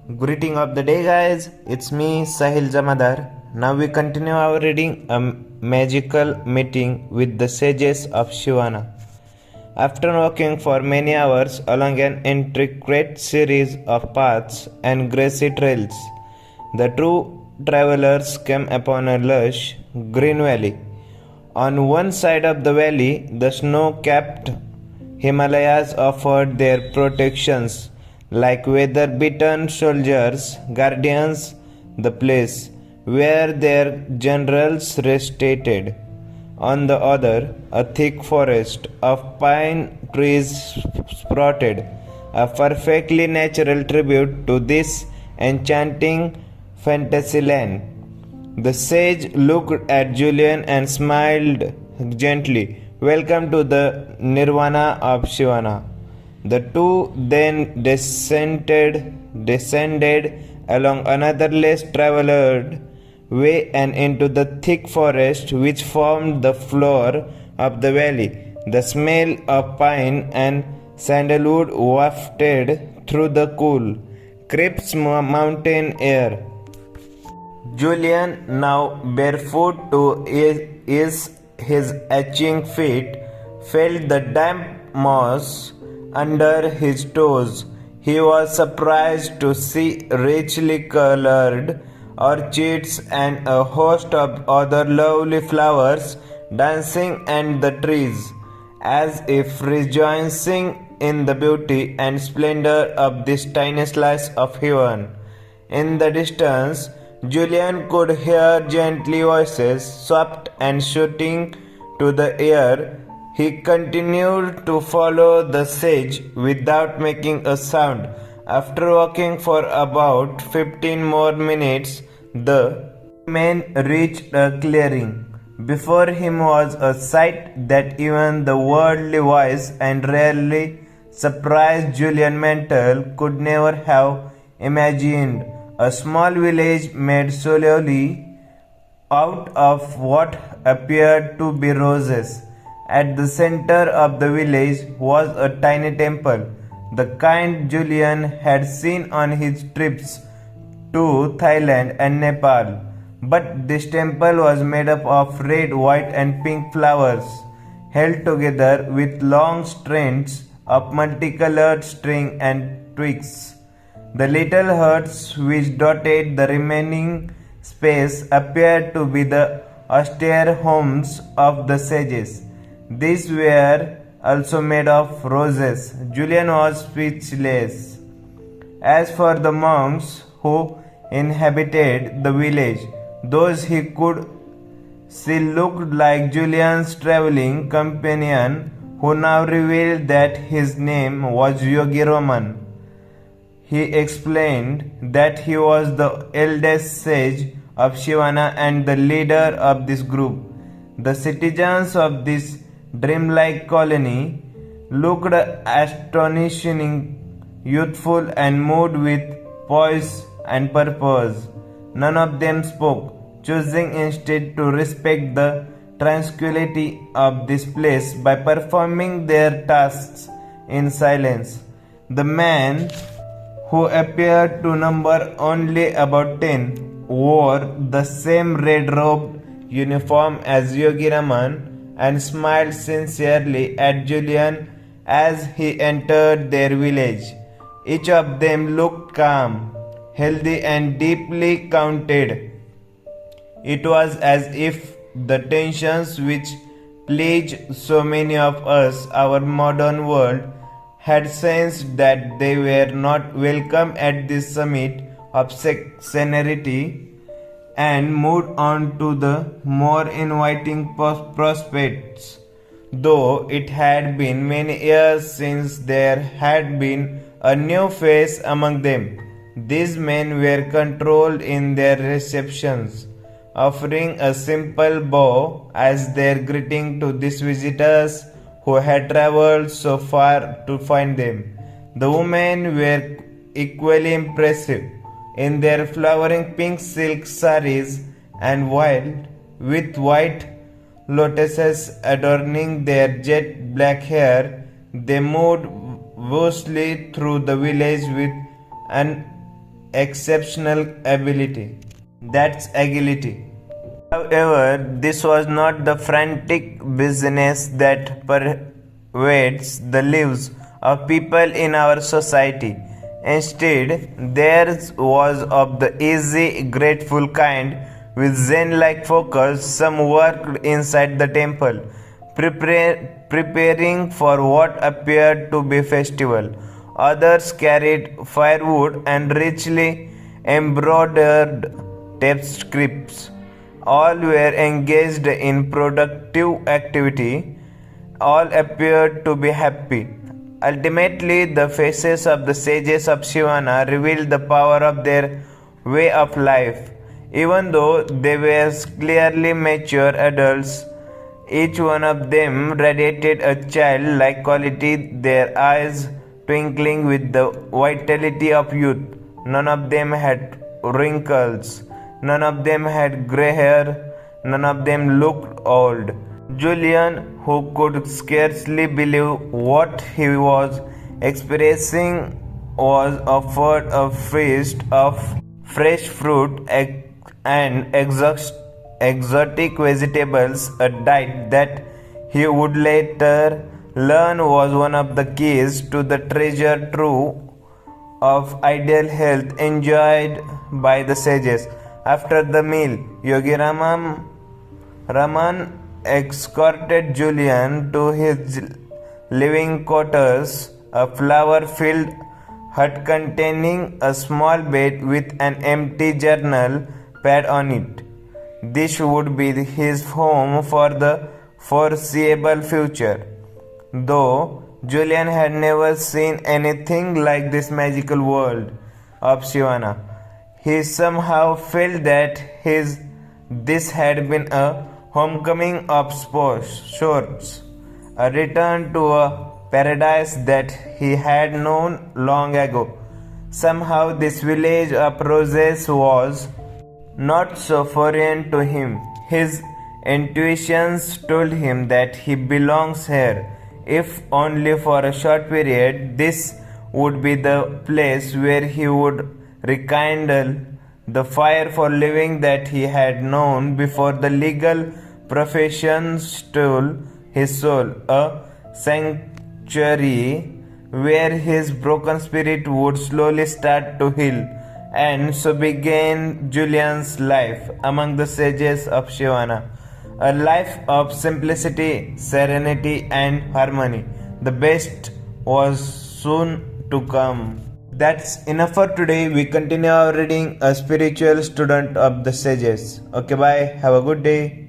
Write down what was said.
Greeting of the day, guys. It's me, Sahil Jamadar. Now we continue our reading A Magical Meeting with the Sages of SIVANA. After walking for many hours along an intricate series of paths and grassy trails, the two travelers came upon a lush, green valley. On one side of the valley, the snow-capped Himalayas offered their protections like weather-beaten soldiers, guardians, the place where their generals rested. On the other, a thick forest of pine trees sprouted, a perfectly natural tribute to this enchanting fantasyland. The sage looked at Julian and smiled gently. Welcome to the Nirvana of SIVANA. The two then descended along another less traveled way and into the thick forest which formed the floor of the valley. The smell of pine and sandalwood wafted through the cool, crisp mountain air. Julian, now barefoot to ease his itching feet, felt the damp moss under his toes. He was surprised to see richly colored orchids and a host of other lovely flowers dancing in the trees, as if rejoicing in the beauty and splendor of this tiny slice of heaven. In the distance, Julian could hear gently voices, soft and shooting to the air. He continued to follow the sage without making a sound. After walking for about 15 more minutes, the man reached a clearing. Before him was a sight that even the worldly wise and rarely surprised Julian Mantle could never have imagined. A small village made solely out of what appeared to be roses. At the center of the village was a tiny temple, the kind Julian had seen on his trips to Thailand and Nepal. But this temple was made up of red, white, and pink flowers, held together with long strands of multicolored string and twigs. The little huts which dotted the remaining space appeared to be the austere homes of the sages. These were also made of roses. Julian was speechless. As for the monks who inhabited the village, those he could see looked like Julian's traveling companion, who now revealed that his name was Yogi Roman. He explained that he was the eldest sage of SIVANA and the leader of this group. The citizens of this dreamlike colony looked astonishing, youthful, and moved with poise and purpose. None of them spoke, choosing instead to respect the tranquility of this place by performing their tasks in silence. The man, who appeared to number only about 10, wore the same red-robed uniform as Yogi Raman and smiled sincerely at Julian as he entered their village. Each of them looked calm, healthy, and deeply counted. It was as if the tensions which plague so many of us, our modern world, had sensed that they were not welcome at this summit of seniority and moved on to the more inviting prospects. Though it had been many years since there had been a new face among them, these men were controlled in their receptions, offering a simple bow as their greeting to these visitors who had traveled so far to find them. The women were equally impressive in their flowering pink silk saris and with white lotuses adorning their jet black hair. They moved woefully through the village with an exceptional ability. That's agility. However, this was not the frantic business that pervades the lives of people in our society. Instead, theirs was of the easy, grateful kind, with Zen-like focus. Some worked inside the temple, preparing for what appeared to be festival. Others carried firewood and richly embroidered tapestries. All were engaged in productive activity. All appeared to be happy. Ultimately, the faces of the sages of SIVANA revealed the power of their way of life. Even though they were clearly mature adults, each one of them radiated a child-like quality, their eyes twinkling with the vitality of youth. None of them had wrinkles. None of them had grey hair. None of them looked old. Julian, who could scarcely believe what he was experiencing, was offered a feast of fresh fruit and exotic vegetables, a diet that he would later learn was one of the keys to the treasure trove of ideal health enjoyed by the sages. After the meal, Yogi Raman escorted Julian to his living quarters, a flower-filled hut containing a small bed with an empty journal pad on it. This would be his home for the foreseeable future. Though Julian had never seen anything like this magical world of SIVANA, he somehow felt that this had been a homecoming of sorts, a return to a paradise that he had known long ago. Somehow this village of roses was not so foreign to him. His intuitions told him that he belongs here. If only for a short period, this would be the place where he would rekindle the fire for living that he had known before the legal profession stole his soul, a sanctuary where his broken spirit would slowly start to heal. And so began Julian's life among the sages of SIVANA, a life of simplicity, serenity, and harmony. The best was soon to come. That's enough for today. We continue our reading, A Spiritual Student of the Sages. Okay, bye. Have a good day.